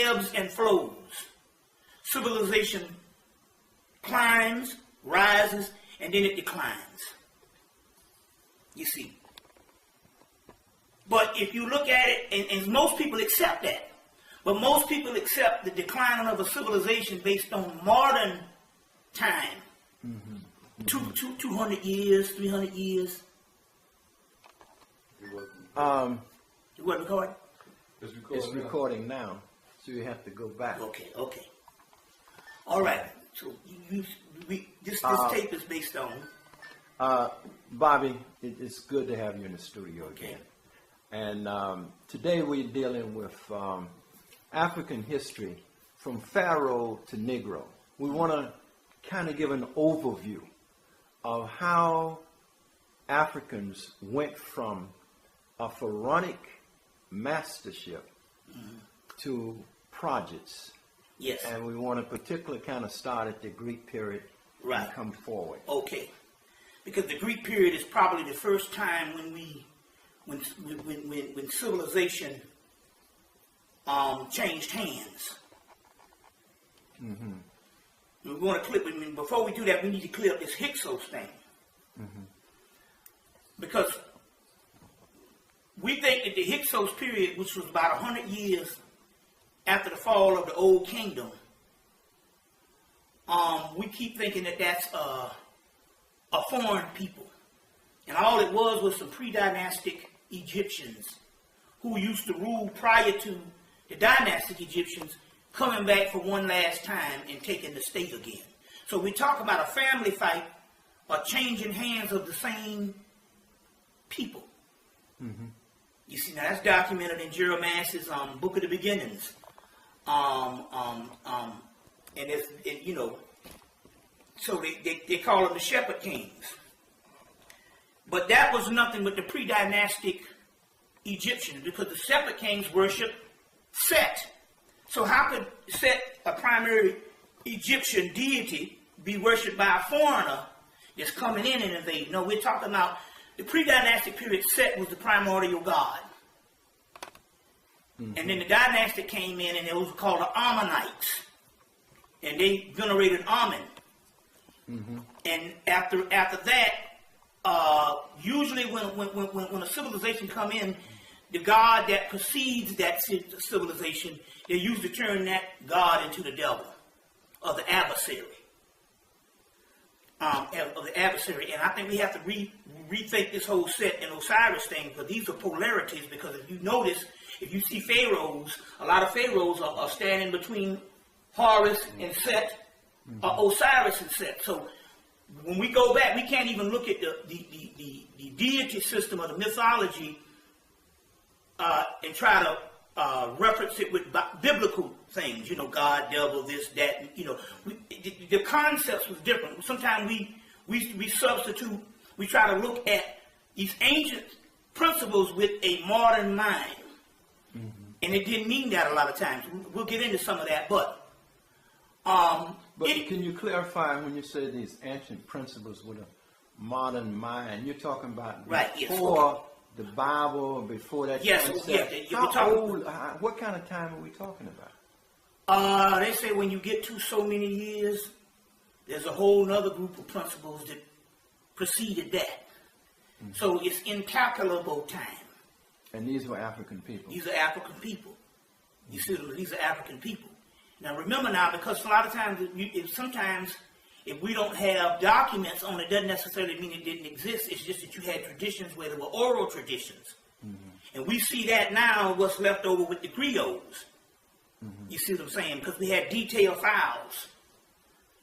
ebbs and flows. Civilization climbs, rises, and then it declines. You see. But if you look at it, and most people accept that, but most people accept the decline of a civilization based on modern time. 200 years, 300 years. You want recording? It's recording now, so you have to go back. Okay. All right. So this tape is based on. Bobby, it's good to have you in the studio again. And today we're dealing with African history from Pharaoh to Negro. We want to kind of give an overview of how Africans went from a pharaonic mastership to projects. Yes. And we want to particularly kind of start at the Greek period and come forward. Okay. Because the Greek period is probably the first time when civilization changed hands. We want to clip. Before we do that, we need to clear up this Hyksos thing. Because we think that the Hyksos period, which was about 100 years after the fall of the Old Kingdom, we keep thinking that that's a foreign people. And all it was some pre-dynastic Egyptians who used to rule prior to the dynastic Egyptians coming back for one last time and taking the state again. So we talk about a family fight or changing hands of the same people. You see, now that's documented in Jeremiah's Book of the Beginnings. And it's, you know, so they call them the Shepherd Kings. But that was nothing but the pre-dynastic Egyptians, because the Shepherd Kings worshiped Set. So how could Set, a primary Egyptian deity, be worshipped by a foreigner that's coming in and invading? No, we're talking about the pre-dynastic period. Set was the primordial god. And then the dynastic came in, and it was called the Ammonites. And they venerated Ammon. And after that, usually when a civilization come in, the god that precedes that civilization, they usually turn that god into the devil, or the adversary. And I think we have to rethink this whole Set and Osiris thing, because these are polarities. Because if you notice, if you see Pharaohs, a lot of Pharaohs are standing between Horus and Set, or Osiris and Set. So when we go back, we can't even look at the deity system or the mythology and try to reference it with biblical things. You know, God, devil, this, that. You know, the concepts was different. Sometimes we substitute. We try to look at these ancient principles with a modern mind. And it didn't mean that a lot of times. We'll get into some of that, but can you clarify when you say these ancient principles with a modern mind? You're talking about before the Bible, before that. Yes, how old? What kind of time are we talking about? They say when you get to so many years, there's a whole other group of principles that preceded that. So it's incalculable time. And these were African people. These are African people. You see, these are African people. Now remember now, because a lot of times, if we don't have documents on it, doesn't necessarily mean it didn't exist. It's just that you had traditions where there were oral traditions. And we see that now, what's left over with the griots. You see what I'm saying? Because we had detailed files.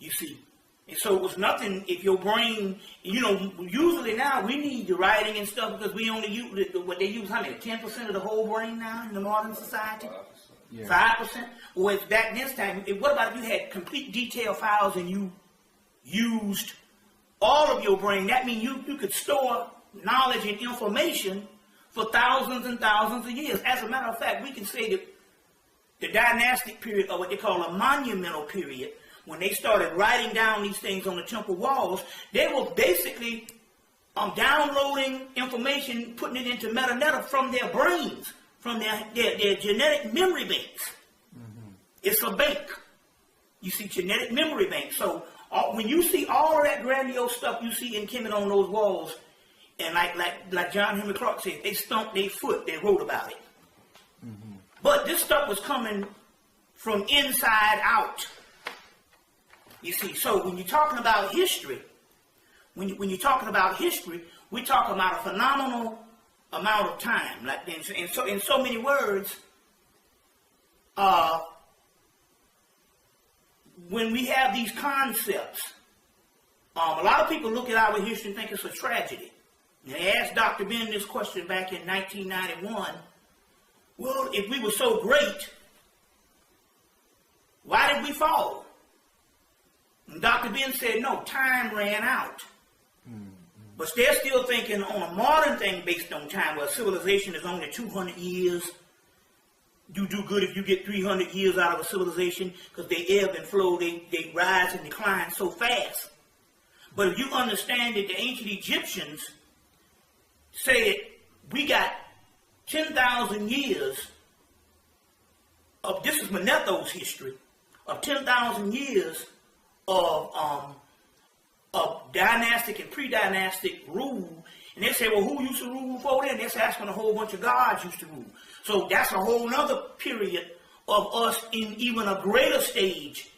You see. And so it was nothing if your brain, you know, usually now we need the writing and stuff because we only use, what they use, how many, 10% of the whole brain now in the modern society? 5%? Whereas back this time, what about if you had complete detailed files and you used all of your brain? That means you could store knowledge and information for thousands and thousands of years. As a matter of fact, we can say that the dynastic period, or what they call a monumental period, when they started writing down these things on the temple walls, they were basically downloading information, putting it into metadata from their brains, from their genetic memory banks. It's a bank. You see, genetic memory bank. So when you see all of that grandiose stuff you see in Kemet on those walls, and like John Henry Clark said, they stomped their foot. They wrote about it. Mm-hmm. But this stuff was coming from inside out. You see, so when you're talking about history, when you're talking about history, we're talking about a phenomenal amount of time. Like in so many words, when we have these concepts, a lot of people look at our history and think it's a tragedy. And they asked Dr. Ben this question back in 1991. Well, if we were so great, why did we fall? And Dr. Ben said, no, time ran out. Mm-hmm. But they're still thinking on a modern thing based on time, where civilization is only 200 years. You do good if you get 300 years out of a civilization, because they ebb and flow, they rise and decline so fast. But if you understand that the ancient Egyptians said we got 10,000 years of, this is Manetho's history, of 10,000 years of dynastic and pre-dynastic rule. And they say, well, who used to rule before then? They say that's when a whole bunch of gods used to rule. So that's a whole nother period of us in even a greater stage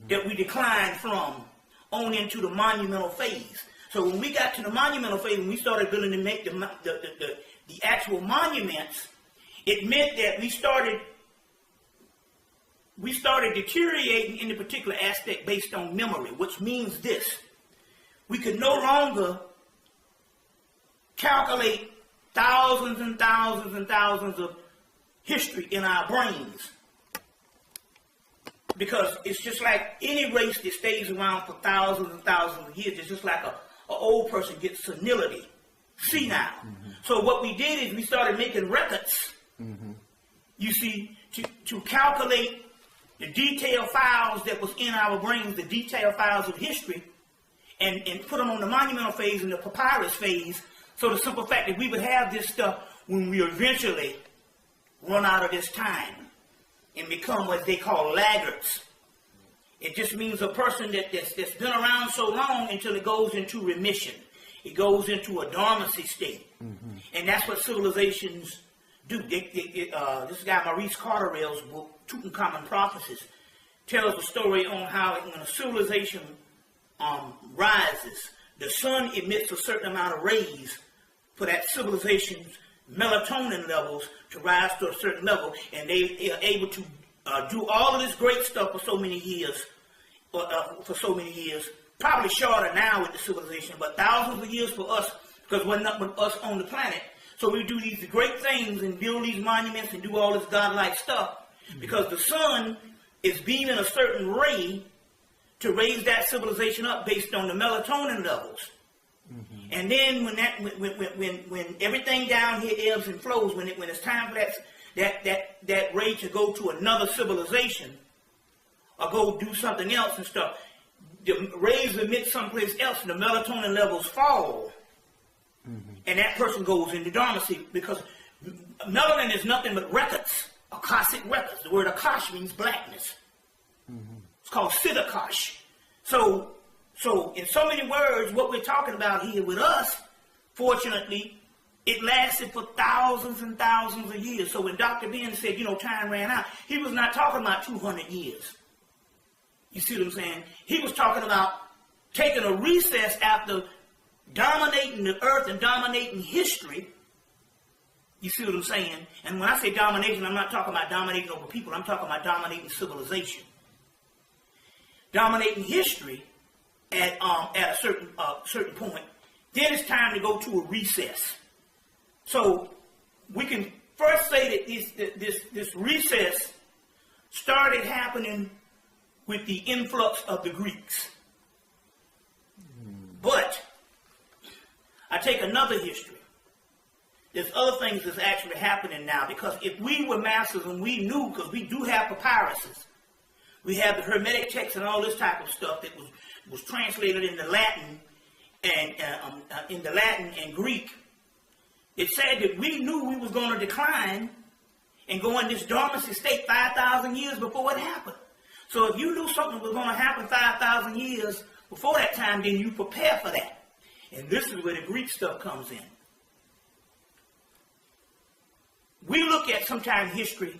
that we declined from on into the monumental phase. So when we got to the monumental phase, when we started building to make the actual monuments, it meant that we started deteriorating in a particular aspect based on memory, which means this. We could no longer calculate thousands and thousands and thousands of history in our brains. Because it's just like any race that stays around for thousands and thousands of years. It's just like an old person gets senility, senile. Mm-hmm. So what we did is we started making records, you see, to calculate the detailed files that was in our brains, the detailed files of history, and put them on the monumental phase and the papyrus phase. So the simple fact that we would have this stuff when we eventually run out of this time and become what they call laggards. It just means a person that's been around so long until it goes into remission. It goes into a dormancy state. Mm-hmm. And that's what civilizations do. This guy, Maurice Carterell's book, Tutankhamun Prophecies, tells a story on how when a civilization rises, the sun emits a certain amount of rays for that civilization's melatonin levels to rise to a certain level, and they are able to do all of this great stuff for so many years, probably shorter now with the civilization, but thousands of years for us, because we're not with us on the planet. So we do these great things and build these monuments and do all this godlike stuff, because the sun is beaming a certain ray to raise that civilization up based on the melatonin levels. Mm-hmm. And then when everything down here ebbs and flows, when it's time for that ray to go to another civilization or go do something else and stuff, the rays emit someplace else and the melatonin levels fall. Mm-hmm. And that person goes into dormancy, because melanin is nothing but records, Akashic records. The word Akash means blackness. Mm-hmm. It's called Siddhakash. So in so many words, what we're talking about here with us, fortunately, it lasted for thousands and thousands of years. So when Dr. Ben said, time ran out, he was not talking about 200 years. You see what I'm saying? He was talking about taking a recess after dominating the earth and dominating history. You see what I'm saying? And when I say domination, I'm not talking about dominating over people. I'm talking about dominating civilization. Dominating history at a certain point. Then it's time to go to a recess. So we can first say that this recess started happening with the influx of the Greeks. But I take another history. There's other things that's actually happening now, because if we were masters and we knew, because we do have papyruses, we have the Hermetic text and all this type of stuff that was translated into Latin and Greek. It said that we knew we was going to decline, and go in this dormancy state 5,000 years before it happened. So if you knew something was going to happen 5,000 years before that time, then you prepare for that. And this is where the Greek stuff comes in. We look at sometimes history,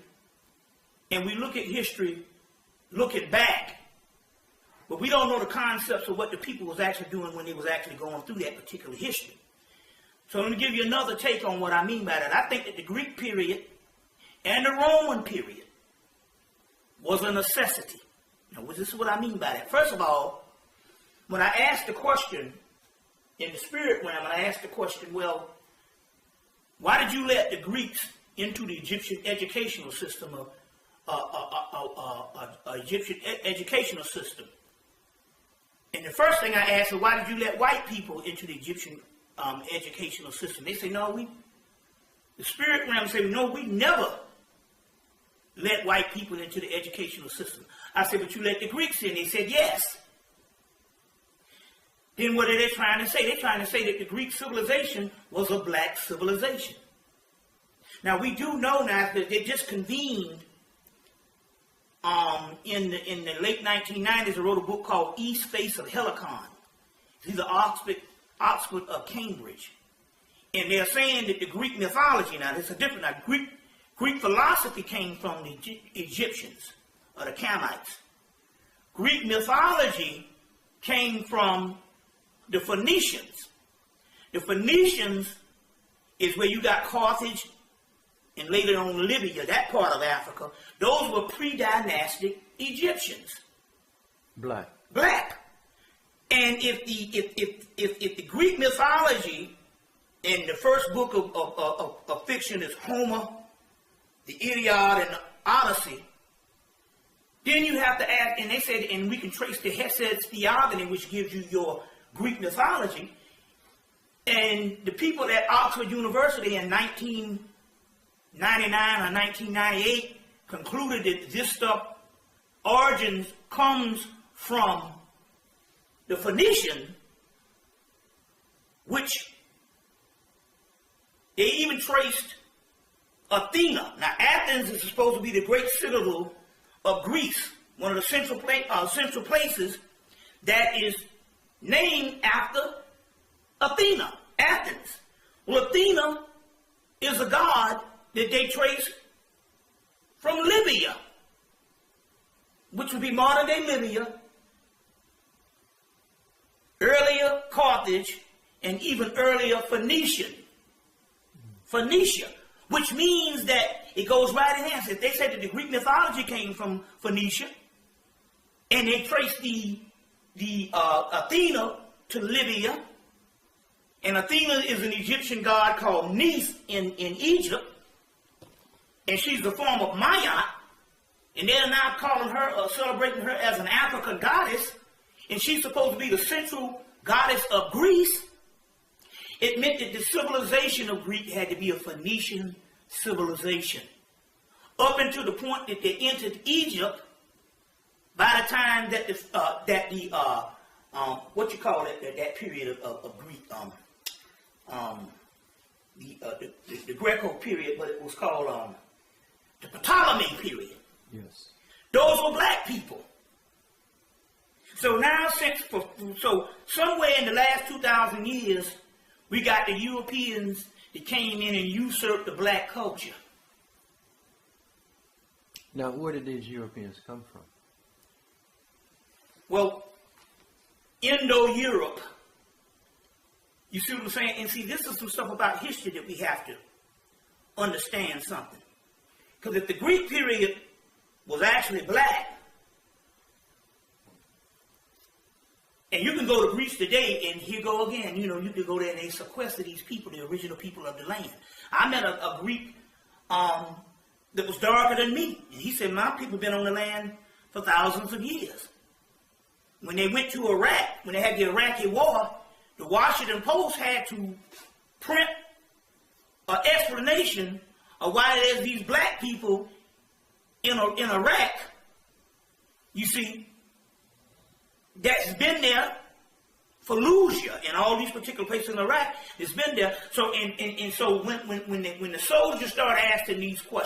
and we look at history looking back, but we don't know the concepts of what the people was actually doing when they was actually going through that particular history. So let me give you another take on what I mean by that. I think that the Greek period and the Roman period was a necessity. Now, this is what I mean by that. First of all, when I asked the question in the spirit realm, and I asked the question, well, why did you let the Greeks into the Egyptian educational system, Egyptian educational system? And the first thing I asked was, why did you let white people into the Egyptian educational system? They say, no, the spirit realm said, no, we never let white people into the educational system. I said, but you let the Greeks in. They said, yes. Then what are they trying to say? They're trying to say that the Greek civilization was a black civilization. Now, we do know now that they just convened in the late 1990s. They wrote a book called East Face of Helicon. These are Oxford of Cambridge. And they're saying that the Greek mythology, now this is different. Now, Greek philosophy came from the Egyptians, or the Hemmites. Greek mythology came from the Phoenicians. The Phoenicians is where you got Carthage and later on Libya, that part of Africa. Those were pre-dynastic Egyptians. Black. And if the Greek mythology in the first book of fiction is Homer, the Iliad and the Odyssey, then you have to add, and they said, and we can trace the Hesed's theogony, which gives you your Greek mythology. And the people at Oxford University in 1999 or 1998 concluded that this stuff origins comes from the Phoenician, which they even traced Athena. Now, Athens is supposed to be the great citadel of Greece, one of the central places that is named after Athena, Athens. Well, Athena is a god that they trace from Libya, which would be modern-day Libya, earlier Carthage, and even earlier Phoenicia, which means that it goes right in hand. They said that the Greek mythology came from Phoenicia, and they traced the Athena to Libya, and Athena is an Egyptian god called Neith in Egypt, and she's the form of Mayat, and they're now calling her, celebrating her as an African goddess, and she's supposed to be the central goddess of Greece. It meant that the civilization of Greece had to be a Phoenician civilization. Up until the point that they entered Egypt, by the time that that period of Greek, the Greco period, but it was called the Ptolemy period. Yes. Those were black people. So now, somewhere in the last 2,000 years, we got the Europeans that came in and usurped the black culture. Now, where did these Europeans come from? Well, Indo-Europe. You see what I'm saying? And see, this is some stuff about history that we have to understand something. Because if the Greek period was actually black, and you can go to Greece today, and here go again, you can go there and they sequester these people, the original people of the land. I met a Greek that was darker than me. And he said, my people have been on the land for thousands of years. When they went to Iraq, when they had the Iraqi war, the Washington Post had to print an explanation of why there's these black people in Iraq, you see, that's been there, Fallujah and all these particular places in Iraq, it's been there. So and so when the soldiers start asking these questions,